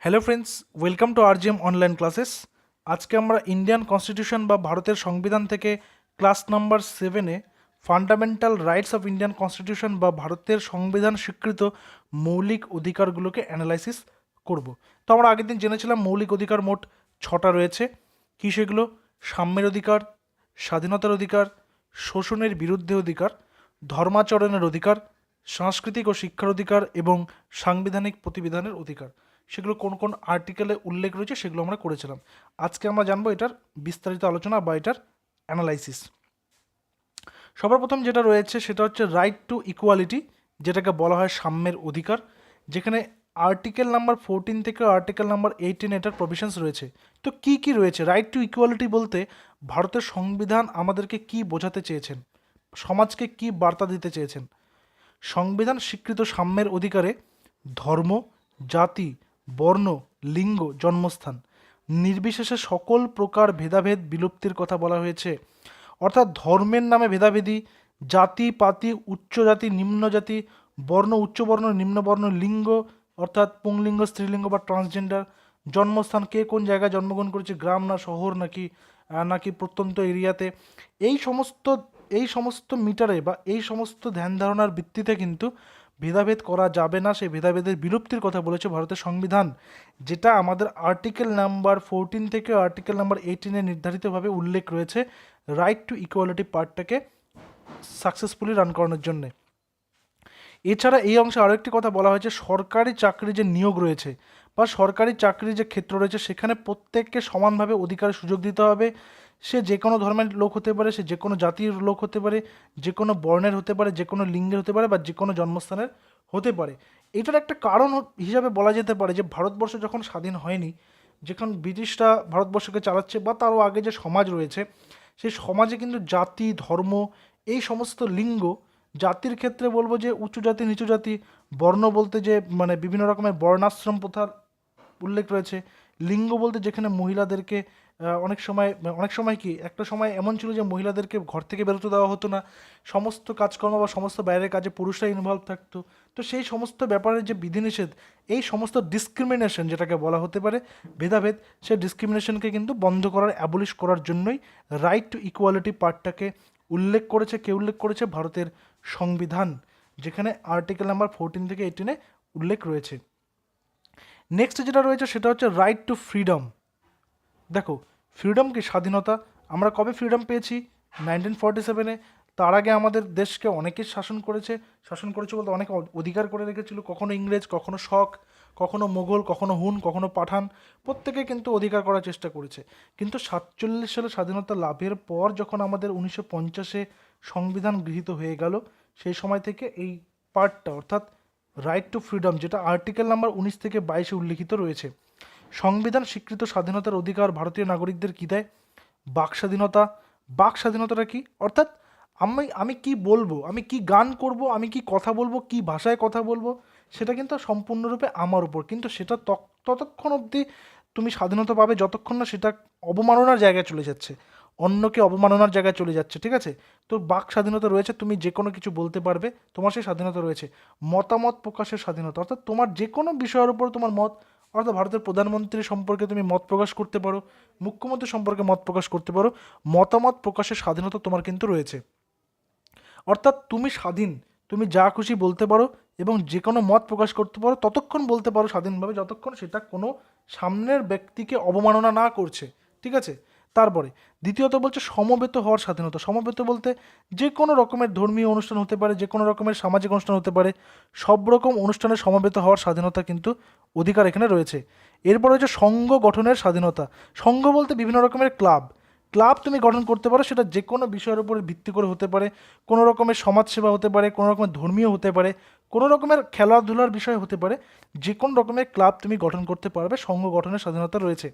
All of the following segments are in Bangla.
Hello friends, welcome to RGM online classes. আজকে আমরা ইন্ডিয়ান কনস্টিটিউশন বা ভারতের সংবিধান থেকে ক্লাস নাম্বার 7-এ fundamental rights of Indian constitution বা ভারতের সংবিধান স্বীকৃত মৌলিক অধিকারগুলোকে অ্যানালাইসিস করব। তো আমরা আগের দিন জেনেছিলাম মৌলিক অধিকার মোট 6টা রয়েছে। কী সেগুলো? সাম্যের অধিকার, স্বাধীনতার অধিকার, শোষণের বিরুদ্ধে অধিকার, ধর্মাচরণের অধিকার, সাংস্কৃতিক ও শিক্ষার অধিকার এবং সাংবিধানিক প্রতিবিধানের অধিকার। সেগুলো কোন কোন আর্টিকেলে উল্লেখ রয়েছে সেগুলো আমরা করেছিলাম। আজকে আমরা জানবো এটার বিস্তারিত আলোচনা বা এটার অ্যানালাইসিস। সবার প্রথম যেটা রয়েছে সেটা হচ্ছে রাইট টু ইকুয়ালিটি, যেটাকে বলা হয় সাম্যের অধিকার, যেখানে আর্টিকেল নাম্বার 14 থেকে আর্টিকেল নাম্বার 18 এটার প্রভিশনস রয়েছে। তো কি কি রয়েছে? রাইট টু ইকুয়ালিটি বলতে ভারতের সংবিধান আমাদেরকে কি বোঝাতে চেয়েছেন, সমাজকে কি বার্তা দিতে চেয়েছেন। সংবিধান স্বীকৃত সাম্যের অধিকারে ধর্ম, জাতি, বর্ণ, লিঙ্গ, জন্মস্থান নির্বিশেষে সকল প্রকার ভেদাভেদ বিলুপ্তির কথা বলা হয়েছে। অর্থাৎ ধর্মের নামে ভেদাভেদি, জাতি পাতি, উচ্চ জাতি নিম্ন জাতি, বর্ণ উচ্চবর্ণ নিম্নবর্ণ, লিঙ্গ অর্থাৎ পুংলিঙ্গ স্ত্রীলিঙ্গ বা ট্রান্সজেন্ডার, জন্মস্থান কে কোন জায়গায় জন্মগ্রহণ করেছে, গ্রাম না শহর নাকি প্রত্যন্ত এরিয়াতে, এই সমস্ত এই সমস্ত মিটারে বা এই সমস্ত ধ্যান ধারণার ভিত্তিতে কিন্তু ভেদাভেদ করা যাবে না, সেই ভেদাভেদের বিলুপ্তির কথা বলেছে ভারতের সংবিধান, যেটা আমাদের আর্টিকেল নাম্বার 14 থেকে আর্টিকেল নাম্বার 18-এ নির্ধারিতভাবে উল্লেখ রয়েছে রাইট টু ইকুয়ালিটি পার্টটাকে সাকসেসফুলি রান করানোর জন্যে। এছাড়া এই অংশে আরও একটি কথা বলা হয়েছে, সরকারি চাকরি যে নিয়োগ রয়েছে বা সরকারি চাকরির যে ক্ষেত্র রয়েছে সেখানে প্রত্যেককে সমানভাবে অধিকারের সুযোগ দিতে হবে। সে যে কোনো ধর্মের লোক হতে পারে, সে যে কোনো জাতির লোক হতে পারে, যে কোনো বর্ণের হতে পারে, যে কোনো লিঙ্গের হতে পারে বা যে কোনো জন্মস্থানের হতে পারে। এটার একটা কারণ হিসাবে বলা যেতে পারে যে ভারতবর্ষ যখন স্বাধীন হয়নি, যখন ব্রিটিশরা ভারতবর্ষকে চালাচ্ছে বা তারও আগে যে সমাজ রয়েছে, সেই সমাজে কিন্তু জাতি, ধর্ম, এই সমস্ত লিঙ্গ, জাতির ক্ষেত্রে বলবো যে উঁচু জাতি নিচু জাতি, বর্ণ বলতে যে মানে বিভিন্ন রকমের বর্ণাশ্রম প্রথার উল্লেখ রয়েছে, লিঙ্গ বলতে যেখানে মহিলাদেরকে অনেক সময় কি একটা সময় এমন ছিল যে মহিলাদেরকে ঘর থেকে বেরোতে দেওয়া হতো না, সমস্ত কাজকর্ম বা সমস্ত বাইরের কাজে পুরুষরা ইনভলভ থাকতো। তো সেই সমস্ত ব্যাপারের যে বিধিনিষেধ, এই সমস্ত ডিসক্রিমিনেশন যেটাকে বলা হতে পারে ভেদাভেদ, সেই ডিসক্রিমিনেশনকে কিন্তু বন্ধ করার, অ্যাবলিশ করার জন্যই রাইট টু ইকুয়ালিটি পার্টটাকে উল্লেখ করেছে। কে উল্লেখ করেছে? ভারতের সংবিধান, যেখানে আর্টিকেল নাম্বার 14 থেকে 18-এ উল্লেখ রয়েছে। নেক্সট যেটা রয়েছে সেটা হচ্ছে রাইট টু ফ্রিডম। দেখো, ফ্রিডম কি? স্বাধীনতা। আমরা কবে ফ্রিডম পেয়েছি? 1947-এ। তার আগে আমাদের দেশকে অনেকে শাসন করেছে বলতে অনেকে অধিকার করে রেখেছিল, কখনো ইংরেজ, কখনো শক, কখনো মোগল, কখনো হুন, কখনো পাঠান, প্রত্যেকে কিন্তু অধিকার করার চেষ্টা করেছে। কিন্তু 47 সালে স্বাধীনতা লাভের পর যখন আমাদের 1950-এ সংবিধান গৃহীত হয়ে গেল, সেই সময় থেকে এই পার্টটা অর্থাৎ রাইট টু ফ্রিডম, যেটা আর্টিকেল নাম্বার 19 থেকে 22-এ উল্লিখিত রয়েছে। সংবিধান স্বীকৃত স্বাধীনতার অধিকার ভারতীয় নাগরিকদের কী দেয়? বাক স্বাধীনতা। বাক স্বাধীনতাটা কি? অর্থাৎ আমি কি বলবো, আমি কি গান করব, আমি কি কথা বলবো, কি ভাষায় কথা বলবো, সেটা কিন্তু সম্পূর্ণরূপে আমার উপর। কিন্তু সেটা ততক্ষণ অবধি তুমি স্বাধীনতা পাবে যতক্ষণ না সেটা অবমাননার জায়গায় চলে যাচ্ছে, অন্যকে অবমাননার জায়গায় চলে যাচ্ছে। ঠিক আছে? তো বাক স্বাধীনতা রয়েছে, তুমি যে কোনো কিছু বলতে পারবে, তোমার সেই স্বাধীনতা রয়েছে। মতামত প্রকাশের স্বাধীনতা, অর্থাৎ তোমার যে কোনো বিষয়ের উপর তোমার মত, অর্থাৎ ভারতের প্রধানমন্ত্রী সম্পর্কে তুমি মত প্রকাশ করতে পারো, মুখ্যমন্ত্রী সম্পর্কে মত প্রকাশ করতে পারো, মতামত প্রকাশের স্বাধীনতা তোমার কিন্তু রয়েছে। অর্থাৎ তুমি স্বাধীন, তুমি যা খুশি বলতে পারো এবং যে কোনো মত প্রকাশ করতে পারো, ততক্ষণ বলতে পারো স্বাধীনভাবে যতক্ষণ সেটা কোনো সামনের ব্যক্তিকে অবমাননা না করছে। ঠিক আছে? তারপরে দ্বিতীয়ত বলছে সমবেত হওয়ার স্বাধীনতা। সমবেত বলতে যে কোনো রকমের ধর্মীয় অনুষ্ঠান হতে পারে, যে কোনো রকমের সামাজিক অনুষ্ঠান হতে পারে, সব রকম অনুষ্ঠানে সমবেত হওয়ার স্বাধীনতা কিন্তু অধিকার এখানে রয়েছে। এরপর হচ্ছে সংঘ গঠনের স্বাধীনতা। সংঘ বলতে বিভিন্ন রকমের ক্লাব, ক্লাব তুমি গঠন করতে পারো, সেটা যে কোনো বিষয়ের উপরে ভিত্তি করে হতে পারে, কোনো রকমের সমাজসেবা হতে পারে, কোনো রকমের ধর্মীয় হতে পারে, কোনো রকমের খেলাধুলার বিষয় হতে পারে, যে কোনো রকমের ক্লাব তুমি গঠন করতে পারবে, সংঘ গঠনের স্বাধীনতা রয়েছে।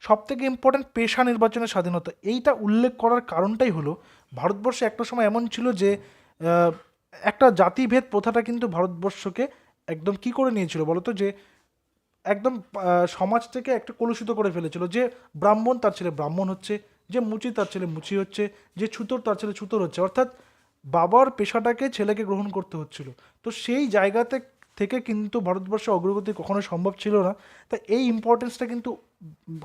সবথেকে ইম্পর্ট্যান্ট পেশা নির্বাচনের স্বাধীনতা। এইটা উল্লেখ করার কারণটাই হলো ভারতবর্ষে একটা সময় এমন ছিল যে আহ, একটা জাতিভেদ প্রথাটা কিন্তু ভারতবর্ষকে একদম কি করে নিয়েছিল বলতো, যে একদম সমাজ থেকে একটা কলুষিত করে ফেলেছিল, যে ব্রাহ্মণ তার ছেলে ব্রাহ্মণ হচ্ছে, যে মুচি তার ছেলে মুচি হচ্ছে, যে ছুতোর তার ছেলে ছুতোর হচ্ছে, অর্থাৎ বাবার পেশাটাকে ছেলেকে গ্রহণ করতে হচ্ছিল। তো সেই জায়গাতে থেকে কিন্তু ভারতবর্ষে অগ্রগতি কখনো সম্ভব ছিল না। তাই এই ইম্পর্টেন্সটা কিন্তু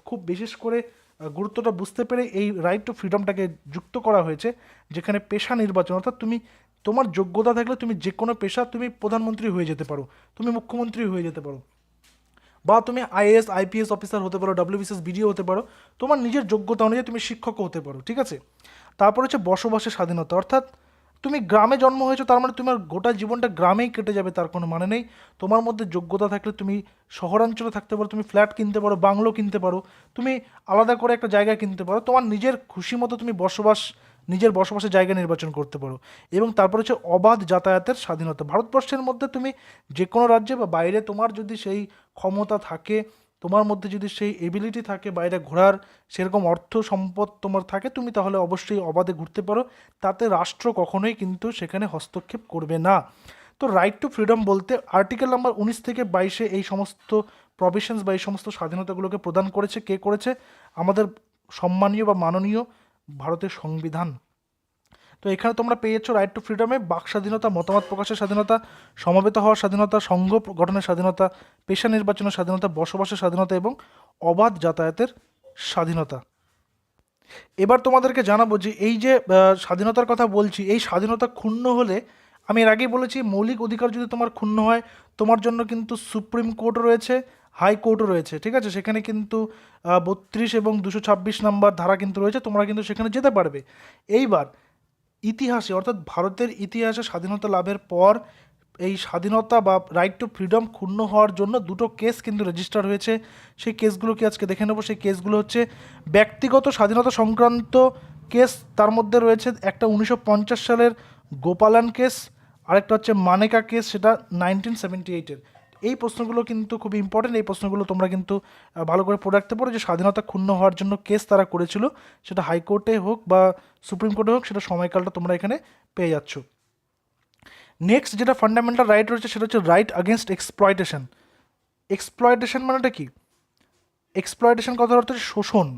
খুব বিশেষ করে গুরুত্বটা বুঝতে পেরে এই রাইট টু ফ্রিডমটাকে যুক্ত করা হয়েছে, যেখানে পেশা নির্বাচন, অর্থাৎ তুমি তোমার যোগ্যতা থাকলে তুমি যে কোনো পেশা, তুমি প্রধানমন্ত্রী হয়ে যেতে পারো, তুমি মুখ্যমন্ত্রী হয়ে যেতে পারো, বা তুমি আইএএস আইপিএস অফিসার হতে পারো, ডাব্লিউবিসিএস বিডিও হতে পারো, তোমার নিজের যোগ্যতা অনুযায়ী তুমি শিক্ষকও হতে পারো, ঠিক আছে। তারপর হচ্ছে বসবাসের স্বাধীনতা, অর্থাৎ তুমি গ্রামে জন্ম হয়েছো তার মানে তোমার গোটা জীবনটা গ্রামেই কেটে যাবে তার কোনো মানে নেই। তোমার মধ্যে যোগ্যতা থাকলে তুমি শহরাঞ্চলে থাকতে পারো, তুমি ফ্ল্যাট কিনতে পারো, বাংলো কিনতে পারো, তুমি আলাদা করে একটা জায়গা কিনতে পারো, তোমার নিজের খুশি মতো তুমি নিজের বসবাসের জায়গা নির্বাচন করতে পারো। এবং তারপর হচ্ছে অবাধ যাতায়াতের স্বাধীনতা, ভারতবর্ষের মধ্যে তুমি যে কোনো রাজ্যে বা বাইরে তোমার যদি সেই ক্ষমতা থাকে, তোমার মধ্যে যদি সেই এবিলিটি থাকে বাইরে ঘোরার, সেরকম অর্থ সম্পদ তোমার থাকে, তুমি তাহলে অবশ্যই অবাধে ঘুরতে পারো, তাতে রাষ্ট্র কখনোই কিন্তু সেখানে হস্তক্ষেপ করবে না। তো রাইট টু ফ্রিডম বলতে আর্টিকেল নাম্বার 19 থেকে 22 এই সমস্ত প্রভিশনস বা এই সমস্ত স্বাধীনতাগুলোকে প্রদান করেছে। কে করেছে? আমাদের সম্মানীয় বা মাননীয় ভারতের সংবিধান। তো এখানে তোমরা পেয়ে যাচ্ছ রাইট টু ফ্রিডমে বাক স্বাধীনতা, মতামত প্রকাশের স্বাধীনতা, সমবেত হওয়ার স্বাধীনতা, সংঘ গঠনের স্বাধীনতা, পেশা নির্বাচনের স্বাধীনতা, বসবাসের স্বাধীনতা এবং অবাধ যাতায়াতের স্বাধীনতা। এবার তোমাদেরকে জানাবো যে এই যে স্বাধীনতার কথা বলছি, এই স্বাধীনতা ক্ষুণ্ণ হলে, আমি এর আগেই বলেছি মৌলিক অধিকার যদি তোমার ক্ষুণ্ণ হয়, তোমার জন্য কিন্তু সুপ্রিম কোর্ট রয়েছে, হাইকোর্টও রয়েছে, ঠিক আছে। সেখানে কিন্তু 32 এবং 226 নাম্বার ধারা কিন্তু রয়েছে, তোমরা কিন্তু সেখানে যেতে পারবে। এইবার ইতিহাসে, অর্থাৎ ভারতের ইতিহাসে স্বাধীনতা লাভের পর এই স্বাধীনতা বা রাইট টু ফ্রিডম ক্ষুণ্ণ হওয়ার জন্য দুটো কেস কিন্তু রেজিস্টার হয়েছে। সেই কেসগুলোকে আজকে দেখে নেব। সেই কেসগুলো হচ্ছে ব্যক্তিগত স্বাধীনতা সংক্রান্ত কেস, তার মধ্যে রয়েছে একটা 1950 সালের গোপালান কেস, আরেকটা হচ্ছে মানেকা কেস, সেটা 1978-এর। এই প্রশ্নগুলো কিন্তু খুব ইম্পর্টেন্ট, এই প্রশ্নগুলো তোমরা কিন্তু ভালো করে পড়ে রাখতে পারো, যে স্বাধীনতা ক্ষুণ্ণ হওয়ার জন্য কেস তারা করেছিল, সেটা হাইকোর্টে হোক বা সুপ্রিম কোর্টে হোক, সেটা সময়কালটা তোমরা এখানে পেয়ে যাচ্ছ। নেক্সট যেটা ফান্ডামেন্টাল রাইট রয়েছে সেটা হচ্ছে রাইট আগেনস্ট এক্সপ্লয়টেশন। এক্সপ্লয়টেশন মানেটা কি? এক্সপ্লয়টেশন কথার অর্থ হচ্ছে শোষণ,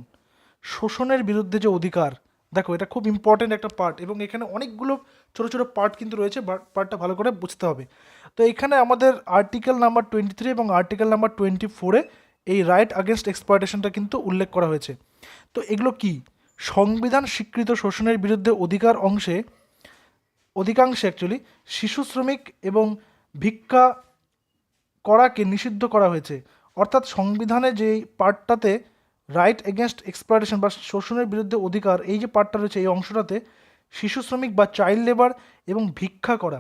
শোষণের বিরুদ্ধে যে অধিকার। দেখো এটা খুব ইম্পর্টেন্ট একটা পার্ট, এবং এখানে অনেকগুলো ছোটো ছোটো পার্ট কিন্তু রয়েছে, পার্টটা ভালো করে বুঝতে হবে। তো এখানে আমাদের আর্টিকেল নাম্বার 23 এবং আর্টিকেল নাম্বার 24-এ এই রাইট আগেনস্ট এক্সপ্লয়টেশনটা কিন্তু উল্লেখ করা হয়েছে। তো এগুলো কি? সংবিধান স্বীকৃত শোষণের বিরুদ্ধে অধিকাংশে অ্যাকচুয়ালি শিশু শ্রমিক এবং ভিক্ষা করাকে নিষিদ্ধ করা হয়েছে। অর্থাৎ সংবিধানে যে পার্টটাতে রাইট এগেনস্ট এক্সপ্লয়টেশন বা শোষণের বিরুদ্ধে অধিকার, এই যে পার্টটা রয়েছে, এই অংশটাতে শিশু শ্রমিক বা চাইল্ড লেবার এবং ভিক্ষা করা,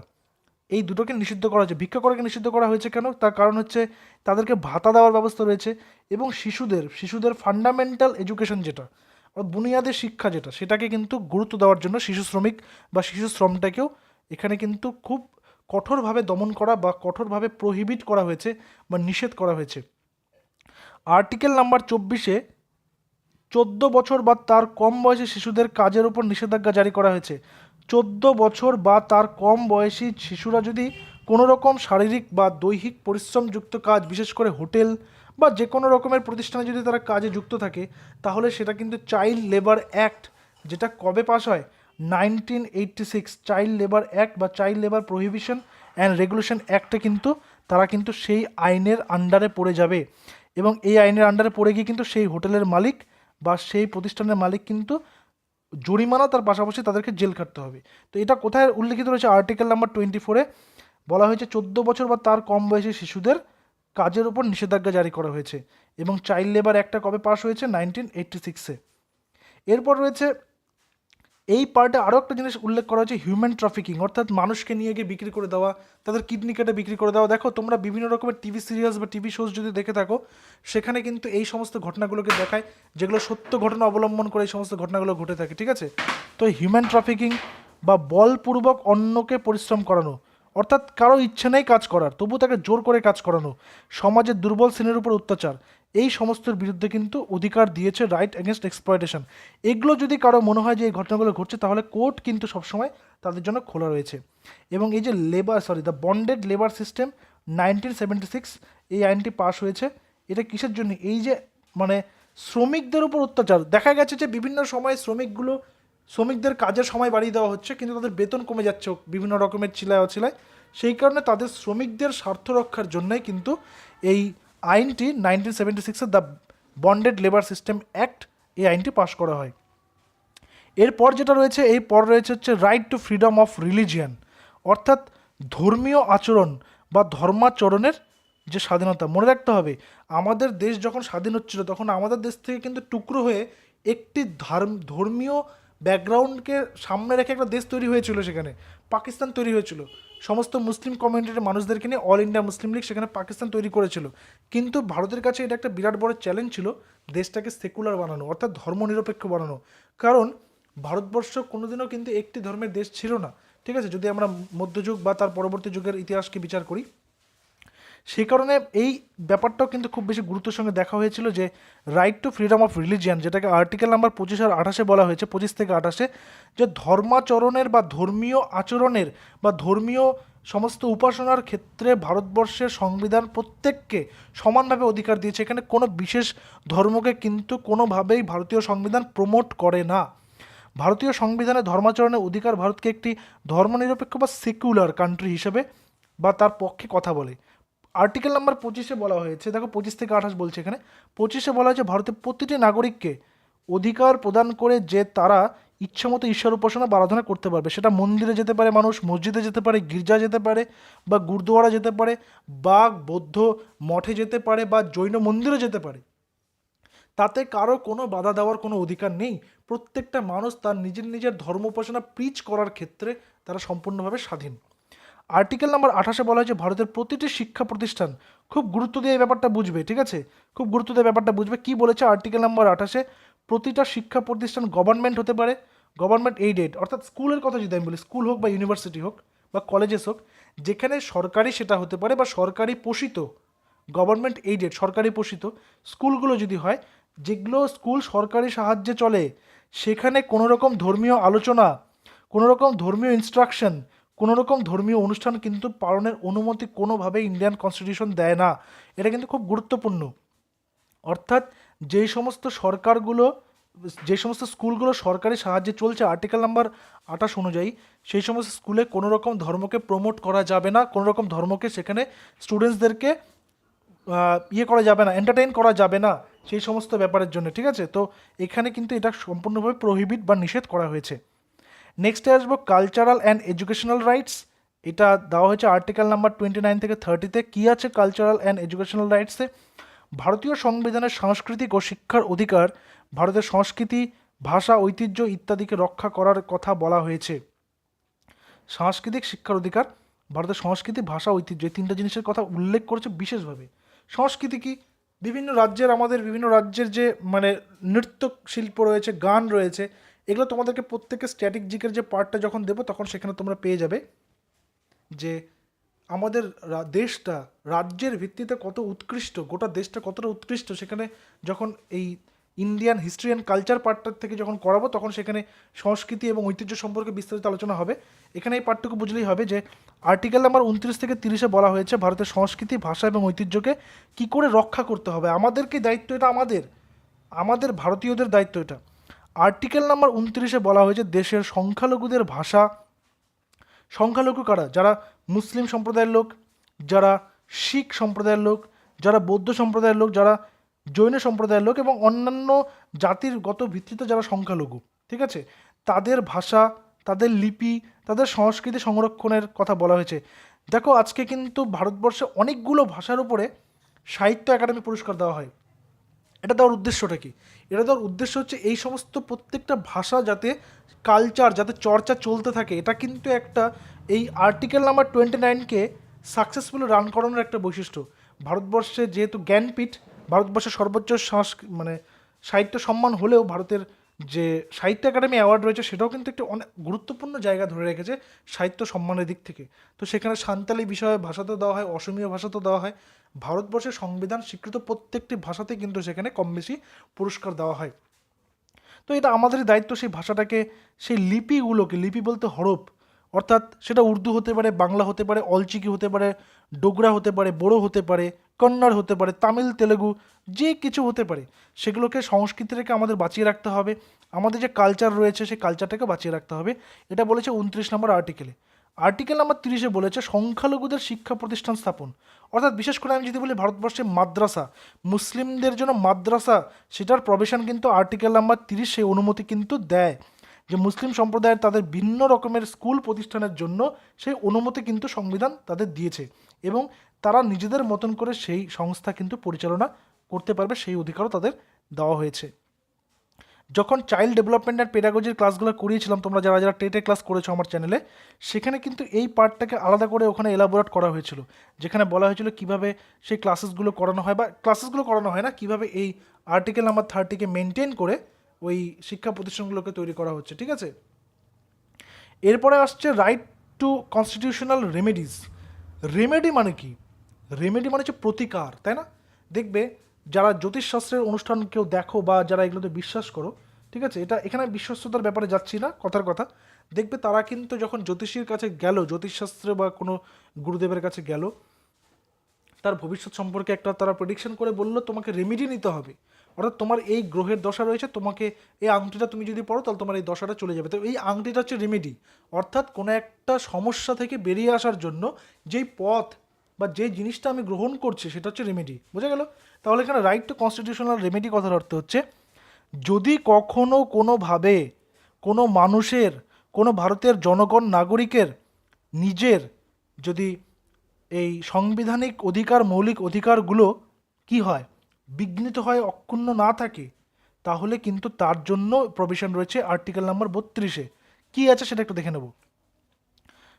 এই দুটোকে নিষিদ্ধ করা হয়েছে। ভিক্ষা করাকে নিষিদ্ধ করা হয়েছে কেন? তার কারণ হচ্ছে তাদেরকে ভাতা দেওয়ার ব্যবস্থা রয়েছে, এবং শিশুদের ফান্ডামেন্টাল এডুকেশন যেটা, বুনিয়াদের শিক্ষা যেটা, সেটাকে কিন্তু গুরুত্ব দেওয়ার জন্য শিশু শ্রমিক বা শিশু শ্রমটাকেও এখানে কিন্তু খুব কঠোরভাবে দমন করা বা কঠোরভাবে প্রহিবিট করা হয়েছে বা নিষেধ করা হয়েছে। আর্টিকেল নাম্বার 24-এ 14 বছর বা তার কম বয়সী শিশুদের কাজের উপর নিষেধাজ্ঞা জারি করা হয়েছে। 14 বছর বা তার কম বয়সী শিশুরা যদি কোনো রকম শারীরিক বা দৈহিক পরিশ্রমযুক্ত কাজ, বিশেষ করে হোটেল বা যে কোনো রকমের প্রতিষ্ঠানে যদি তারা কাজে যুক্ত থাকে, তাহলে সেটা কিন্তু চাইল্ড লেবার অ্যাক্ট, যেটা কবে পাস হয়? 1986 চাইল্ড লেবার অ্যাক্ট বা child labour prohibition and regulation অ্যাক্টে কিন্তু তারা কিন্তু সেই আইনের আন্ডারে পড়ে যাবে, এবং এই আইনের আন্ডারে পড়ে গিয়ে কিন্তু সেই হোটেলের মালিক বা সেই প্রতিষ্ঠানের মালিক কিন্তু জরিমানা, তার পাশাপাশি তাদেরকে জেল খাটতে হবে। তো এটা কোথায় উল্লেখিত রয়েছে? আর্টিকেল নাম্বার 24-এ বলা হয়েছে 14 বছর বা তার কম বয়সী শিশুদের কাজের উপর নিষেধাজ্ঞা জারি করা হয়েছে, এবং চাইল্ড লেবার অ্যাক্টটা কবে পাস হয়েছে? 1986-এ। এরপর রয়েছে এই পার্টে আরও একটা জিনিস উল্লেখ করা হয়েছে, হিউম্যান ট্রাফিকিং, অর্থাৎ মানুষকে নিয়ে গিয়ে বিক্রি করে দেওয়া, তাদের কিডনি কেটে বিক্রি করে দেওয়া। দেখো তোমরা বিভিন্ন রকমের টিভি সিরিয়ালস বা টিভি শোজ যদি দেখে থাকো, সেখানে কিন্তু এই সমস্ত ঘটনাগুলোকে দেখায়, যেগুলো সত্য ঘটনা অবলম্বন করে এই সমস্ত ঘটনাগুলো ঘটে থাকে, ঠিক আছে। তো হিউম্যান ট্রাফিকিং বা বলপূর্বক অন্যকে পরিশ্রম করানো, অর্থাৎ কারো ইচ্ছে নেই কাজ করার, তবু তাকে জোর করে কাজ করানো, সমাজের দুর্বল শ্রেণীর উপর অত্যাচার, এই সমস্তের বিরুদ্ধে কিন্তু অধিকার দিয়েছে রাইট এগেনস্ট এক্সপ্লয়টেশন। এগুলো যদি কারো মনে হয় যে এই ঘটনাগুলো ঘটছে, তাহলে কোর্ট কিন্তু সবসময় তাদের জন্য খোলা রয়েছে। এবং এই যে দ্য বন্ডেড লেবার সিস্টেম 1976, এই আইনটি পাস হয়েছে। এটা কিসের জন্য? এই যে মানে শ্রমিকদের উপর অত্যাচার, দেখা গেছে যে বিভিন্ন সময় শ্রমিকদের কাজের সময় বাড়িয়ে দেওয়া হচ্ছে, কিন্তু তাদের বেতন কমে যাচ্ছে বিভিন্ন রকমের চিলায় অছিলায়, সেই কারণে তাদের শ্রমিকদের স্বার্থ রক্ষার জন্যই কিন্তু এই আইনটি 1976-এর the bonded labour system act, এই আইনটি পাশ করা হয়। এরপর যেটা রয়েছে, হচ্ছে right to freedom of religion, অর্থাৎ ধর্মীয় আচরণ বা ধর্মাচরণের যে স্বাধীনতা। মনে রাখতে হবে, আমাদের দেশ যখন স্বাধীন হচ্ছিল তখন আমাদের দেশ থেকে কিন্তু টুকরো হয়ে একটি ধর্মীয় ব্যাকগ্রাউন্ডকে সামনে রেখে একটা দেশ তৈরি হয়েছিল, সেখানে পাকিস্তান তৈরি হয়েছিল। সমস্ত মুসলিম কমিউনিটির মানুষদেরকে নিয়ে অল ইন্ডিয়া মুসলিম লীগ সেখানে পাকিস্তান তৈরি করেছিল। কিন্তু ভারতের কাছে এটা একটা বিরাট বড় চ্যালেঞ্জ ছিল দেশটাকে সেকুলার বানানো, অর্থাৎ ধর্মনিরপেক্ষ বানানো। কারণ ভারতবর্ষ কোনোদিনও কিন্তু একটি ধর্মের দেশ ছিল না, ঠিক আছে, যদি আমরা মধ্যযুগ বা তার পরবর্তী যুগের ইতিহাসকে বিচার করি। সেই কারণে এই ব্যাপারটাও কিন্তু খুব বেশি গুরুত্বের সঙ্গে দেখা হয়েছিল যে right to freedom of religion, যেটাকে আর্টিকেল নাম্বার 25 আর 28 বলা হয়েছে, 25 থেকে 28, যে ধর্মাচরণের বা ধর্মীয় আচরণের বা ধর্মীয় সমস্ত উপাসনার ক্ষেত্রে ভারতবর্ষের সংবিধান প্রত্যেককে সমানভাবে অধিকার দিয়েছে। এখানে কোনো বিশেষ ধর্মকে কিন্তু কোনোভাবেই ভারতীয় সংবিধান প্রমোট করে না। ভারতীয় সংবিধানে ধর্মাচরণের অধিকার ভারতকে একটি ধর্মনিরপেক্ষ বা সেকুলার কান্ট্রি হিসেবে বা তার পক্ষে কথা বলে। আর্টিকেল নাম্বার 25 বলা হয়েছে, দেখো 25 থেকে 28 বলছে, এখানে 25 বলা হয়েছে ভারতের প্রতিটি নাগরিককে অধিকার প্রদান করে যে তারা ইচ্ছামতো ঈশ্বর উপাসনা বা আরাধনা করতে পারবে। সেটা মন্দিরে যেতে পারে, মানুষ মসজিদে যেতে পারে, গির্জা যেতে পারে, বা গুরুদুয়ারা যেতে পারে, বা বৌদ্ধ মঠে যেতে পারে, বা জৈন মন্দিরে যেতে পারে। তাতে কারো কোনো বাধা দেওয়ার কোনো অধিকার নেই। প্রত্যেকটা মানুষ তার নিজের নিজের ধর্ম উপাসনা প্রিচ করার ক্ষেত্রে তারা সম্পূর্ণভাবে স্বাধীন। আর্টিকেল নাম্বার 28 বলা হয়েছে ভারতের প্রতিটি শিক্ষা প্রতিষ্ঠান, খুব গুরুত্ব দিয়ে এই ব্যাপারটা বুঝবে, ঠিক আছে, খুব গুরুত্ব দিয়ে ব্যাপারটা বুঝবে। কি বলেছে আর্টিকেল নাম্বার 28? প্রতিটা শিক্ষা প্রতিষ্ঠান গভর্নমেন্ট হতে পারে, গভর্নমেন্ট এইডেড, অর্থাৎ স্কুলের কথা যদি আমি বলি, স্কুল হোক বা ইউনিভার্সিটি হোক বা কলেজেস হোক, যেখানে সরকারি সেটা হতে পারে, বা সরকারি পোষিত, গভর্নমেন্ট এইডেড সরকারি পোষিত স্কুলগুলো যদি হয়, যেগুলো স্কুল সরকারি সাহায্যে চলে, সেখানে কোনো রকম ধর্মীয় আলোচনা, কোনো রকম ধর্মীয় ইনস্ট্রাকশন, কোনো রকম ধর্মীয় অনুষ্ঠান কিন্তু পালনের অনুমতি কোনোভাবেই ইন্ডিয়ান কনস্টিটিউশন দেয় না। এটা কিন্তু খুব গুরুত্বপূর্ণ। অর্থাৎ যেই সমস্ত সরকারগুলো, যে সমস্ত স্কুলগুলো সরকারি সাহায্যে চলছে আর্টিকেল নাম্বার 28 অনুযায়ী, সেই সমস্ত স্কুলে কোনো রকম ধর্মকে প্রমোট করা যাবে না, কোনো রকম ধর্মকে সেখানে স্টুডেন্টসদেরকে করা যাবে না, এন্টারটেইন করা যাবে না সেই সমস্ত ব্যাপারের জন্য, ঠিক আছে। তো এখানে কিন্তু এটা সম্পূর্ণভাবে প্রহিবিট বা নিষেধ করা হয়েছে। নেক্সটে আসবো কালচারাল অ্যান্ড এডুকেশনাল রাইটস। এটা দেওয়া হয়েছে আর্টিকেল নাম্বার 29 থেকে 30-তে। কী আছে কালচারাল অ্যান্ড এডুকেশনাল রাইটসে? ভারতীয় সংবিধানের সাংস্কৃতিক ও শিক্ষার অধিকার, ভারতের সংস্কৃতি, ভাষা, ঐতিহ্য ইত্যাদিকে রক্ষা করার কথা বলা হয়েছে। সাংস্কৃতিক শিক্ষার অধিকার, ভারতের সংস্কৃতি, ভাষা, ঐতিহ্য, এই তিনটা জিনিসের কথা উল্লেখ করেছে বিশেষভাবে। সংস্কৃতি কি? আমাদের বিভিন্ন রাজ্যের যে মানে নৃত্য শিল্প রয়েছে, গান রয়েছে, এগুলো তোমাদেরকে প্রত্যেকে স্ট্যাটিক জিকের যে পার্টটা যখন দেবো তখন সেখানে তোমরা পেয়ে যাবে যে আমাদের দেশটা রাজ্যের ভিত্তিতে কত উৎকৃষ্ট, গোটা দেশটা কতটা উৎকৃষ্ট, সেখানে যখন এই ইন্ডিয়ান হিস্ট্রি অ্যান্ড কালচার পার্টটার থেকে যখন করাবো তখন সেখানে সংস্কৃতি এবং ঐতিহ্য সম্পর্কে বিস্তারিত আলোচনা হবে। এখানে এই পার্টটুকু বুঝলেই হবে যে আর্টিকেল নাম্বার 29 থেকে 30 বলা হয়েছে ভারতের সংস্কৃতি, ভাষা এবং ঐতিহ্যকে কী করে রক্ষা করতে হবে। আমাদেরকে দায়িত্ব, এটা আমাদের ভারতীয়দের দায়িত্ব এটা। আর্টিকেল নাম্বার 29 বলা হয়েছে দেশের সংখ্যালঘুদের ভাষা, সংখ্যালঘু কারা? যারা মুসলিম সম্প্রদায়ের লোক, যারা শিখ সম্প্রদায়ের লোক, যারা বৌদ্ধ সম্প্রদায়ের লোক, যারা জৈন সম্প্রদায়ের লোক এবং অন্যান্য জাতিরগত ভিত্তিতে যারা সংখ্যালঘু, ঠিক আছে, তাদের ভাষা, তাদের লিপি, তাদের সংস্কৃতি সংরক্ষণের কথা বলা হয়েছে। দেখো আজকে কিন্তু ভারতবর্ষে অনেকগুলো ভাষার উপরে সাহিত্য একাডেমি পুরস্কার দেওয়া হয়। এটা দেওয়ার উদ্দেশ্যটা কি? এটা দেওয়ার উদ্দেশ্য হচ্ছে এই সমস্ত প্রত্যেকটা ভাষা যাতে কালচার, যাতে চর্চা চলতে থাকে। এটা কিন্তু একটা এই আর্টিকেল নাম্বার 29কে সাকসেসফুলি রান করানোর একটা বৈশিষ্ট্য। ভারতবর্ষে যেহেতু জ্ঞানপীঠ, ভারতবর্ষের সর্বোচ্চ সাহিত্য সম্মান হলেও ভারতের যে সাহিত্য একাডেমি অ্যাওয়ার্ড রয়েছে সেটাও কিন্তু একটি অনেক গুরুত্বপূর্ণ জায়গা ধরে রেখেছে সাহিত্য সম্মানের দিক থেকে। তো সেখানে সাঁওতালি বিষয়ে ভাষাতেও দেওয়া হয়, অসমীয়া ভাষাতেও দেওয়া হয়। ভারতবর্ষের সংবিধান স্বীকৃত প্রত্যেকটি ভাষাতে কিন্তু সেখানে কম বেশি পুরস্কার দেওয়া হয়। তো এটা আমাদেরই দায়িত্ব সেই ভাষাটাকে, সেই লিপিগুলোকে, লিপি বলতে হরফ, অর্থাৎ সেটা উর্দু হতে পারে, বাংলা হতে পারে, অলচিকি হতে পারে, ডোগরা হতে পারে, বোড়ো হতে পারে, কন্নড় হতে পারে, তামিল, তেলেগু, যে কিছু হতে পারে, সেগুলোকে সংস্কৃতিটাকে আমাদের বাঁচিয়ে রাখতে হবে। আমাদের যে কালচার রয়েছে সেই কালচারটাকে বাঁচিয়ে রাখতে হবে। এটা বলেছে 29 নম্বর আর্টিকেলে। আর্টিকেল নাম্বার 30-এ বলেছে সংখ্যালঘুদের শিক্ষা প্রতিষ্ঠান স্থাপন, অর্থাৎ বিশেষ করে আমি যদি বলি ভারতবর্ষে মাদ্রাসা, মুসলিমদের জন্য মাদ্রাসা, সেটার প্রভিশন কিন্তু আর্টিকেল নাম্বার 30 সেই অনুমতি কিন্তু দেয়, যে মুসলিম সম্প্রদায়ের তাদের ভিন্ন রকমের স্কুল প্রতিষ্ঠানের জন্য সেই অনুমতি কিন্তু সংবিধান তাদের দিয়েছে, এবং তারা নিজেদের মতন করে সেই সংস্থা কিন্তু পরিচালনা করতে পারবে, সেই অধিকারও তাদের দেওয়া হয়েছে। যখন চাইল্ড ডেভেলপমেন্ট অ্যান্ড পেডাগজির ক্লাসগুলো করিয়েছিলাম, তোমরা যারা যারা টেটে ক্লাস করেছো আমার চ্যানেলে, সেখানে কিন্তু এই পার্টটাকে আলাদা করে ওখানে এলাবোরেট করা হয়েছিল, যেখানে বলা হয়েছিল কিভাবে সেই ক্লাসেসগুলো করানো হয়, বা ক্লাসেসগুলো করানো হয় না, কিভাবে এই আর্টিকেল নাম্বার 30-কে মেনটেন করে ওই শিক্ষা প্রতিষ্ঠানগুলোকে তৈরি করা হচ্ছে, ঠিক আছে। এরপরে আসছে right two constitutional remedies. Remedy মানে কি? রেমেডি মানে হচ্ছে প্রতিকার, তাই না? দেখবে যারা জ্যোতিষশাস্ত্রের অনুষ্ঠান কেউ দেখো বা যারা এগুলোতে বিশ্বাস করো, ঠিক আছে, এটা এখানে বিশ্বস্ততার ব্যাপারে যাচ্ছি না, কথার কথা, দেখবে তারা কিন্তু যখন জ্যোতিষীর কাছে গেল, জ্যোতিষশাস্ত্রে বা কোনো গুরুদেবের কাছে গেল, তার ভবিষ্যৎ সম্পর্কে একটা তারা প্রেডিকশন করে বললো তোমাকে রেমেডি নিতে হবে, অর্থাৎ তোমার এই গ্রহের দশা রয়েছে, তোমাকে এই আংটিটা তুমি যদি পড়ো তাহলে তোমার এই দশাটা চলে যাবে। তো এই আংটিটা হচ্ছে রেমেডি, অর্থাৎ কোনো একটা সমস্যা থেকে বেরিয়ে আসার জন্য যেই পথ বা যে জিনিসটা আমি গ্রহণ করছি সেটা হচ্ছে রেমেডি, বোঝা গেল? তাহলে এখানে রাইট টু কনস্টিটিউশনাল রেমেডি কথার অর্থ হচ্ছে, যদি কখনো কোনোভাবে কোনো মানুষের, কোনো ভারতের জনগণ নাগরিকের নিজের যদি এই সাংবিধানিক অধিকার, মৌলিক অধিকারগুলো কি হয়, বিঘ্নিত হয়, অক্ষুণ্ণ না থাকে, তাহলে কিন্তু তার জন্য প্রভিশন রয়েছে আর্টিকেল নাম্বার 32-এ। কী আছে সেটা একটু দেখে নেব।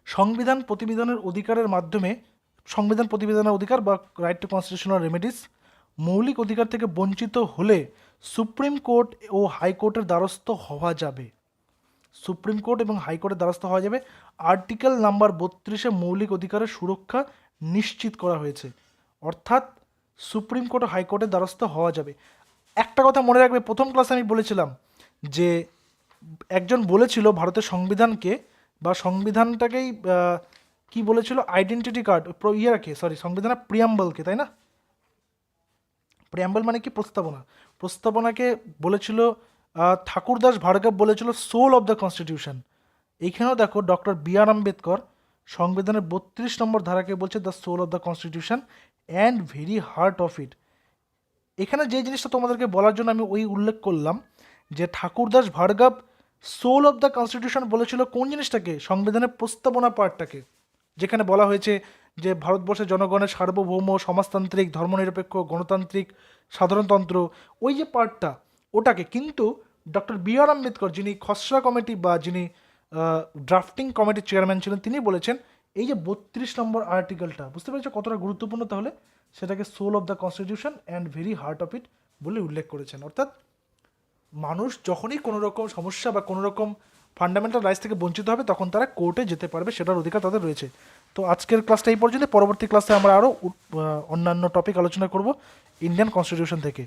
সংবিধান প্রতিবিধানের অধিকারের মাধ্যমে, সংবিধান প্রতিবিধানের অধিকার বা রাইট টু কনস্টিটিউশনাল রেমেডিস, মৌলিক অধিকার থেকে বঞ্চিত হলে সুপ্রিম কোর্ট ও হাইকোর্টের দ্বারস্থ হওয়া যাবে। সুপ্রিম কোর্ট এবং হাইকোর্টের দ্বারস্থ হওয়া যাবে। আর্টিকেল নাম্বার 32-এ মৌলিক অধিকারের সুরক্ষা নিশ্চিত করা হয়েছে, অর্থাৎ সুপ্রিম কোর্ট ও হাইকোর্টের দ্বারস্থ হওয়া যাবে। একটা কথা মনে রাখবে, প্রথম ক্লাসে আমি বলেছিলাম যে একজন বলেছিল ভারতের সংবিধানকে বা সংবিধানটাকেই কি বলেছিল, আইডেন্টিটি কার্ড ইয়েরাকে, সরি, সংবিধানের প্রিয়াম্বলকে, তাই না? প্রিয়াম্বল মানে কি? প্রস্তাবনা। প্রস্তাবনাকে বলেছিল ঠাকুরদাস ভার্গব বলেছিল সোল অফ দ্য কনস্টিটিউশন। এইখানেও দেখো ডক্টর বি.আর. আম্বেদকর সংবিধানের 32 নম্বর ধারাকে বলছে the soul of the constitution and very heart of it. এখানে যে জিনিসটা তোমাদেরকে বলার জন্য আমি ওই উল্লেখ করলাম যে ঠাকুরদাস ভার্গব সোল অফ দ্য কনস্টিটিউশন বলেছিল কোন জিনিসটাকে? সংবিধানের প্রস্তাবনা পার্টটাকে, যেখানে বলা হয়েছে যে ভারতবর্ষের জনগণের সার্বভৌম, সমাজতান্ত্রিক, ধর্মনিরপেক্ষ, গণতান্ত্রিক, সাধারণতন্ত্র, ওই যে পার্টটা, ওটাকে। কিন্তু ডক্টর বি.আর. আম্বেদকর, যিনি খসড়া কমিটি বা যিনি ড্রাফটিং কমিটির চেয়ারম্যান ছিলেন, তিনি বলেছেন এই যে 32 নম্বর আর্টিকেলটা, বুঝতে পেরেছো কতটা গুরুত্বপূর্ণ? তাহলে সেটাকে soul of the constitution and very heart of it বলে উল্লেখ করেছেন। অর্থাৎ মানুষ যখনই কোনো রকম সমস্যা বা কোনো রকম ফান্ডামেন্টাল রাইটস থেকে বঞ্চিত হবে, তখন তারা কোর্টে যেতে পারবে, সেটার অধিকার তাদের রয়েছে। তো আজকের ক্লাসটা এই পর্যন্ত। পরবর্তী ক্লাসে আমরা আরও অন্যান্য টপিক আলোচনা করব ইন্ডিয়ান কনস্টিটিউশন থেকে।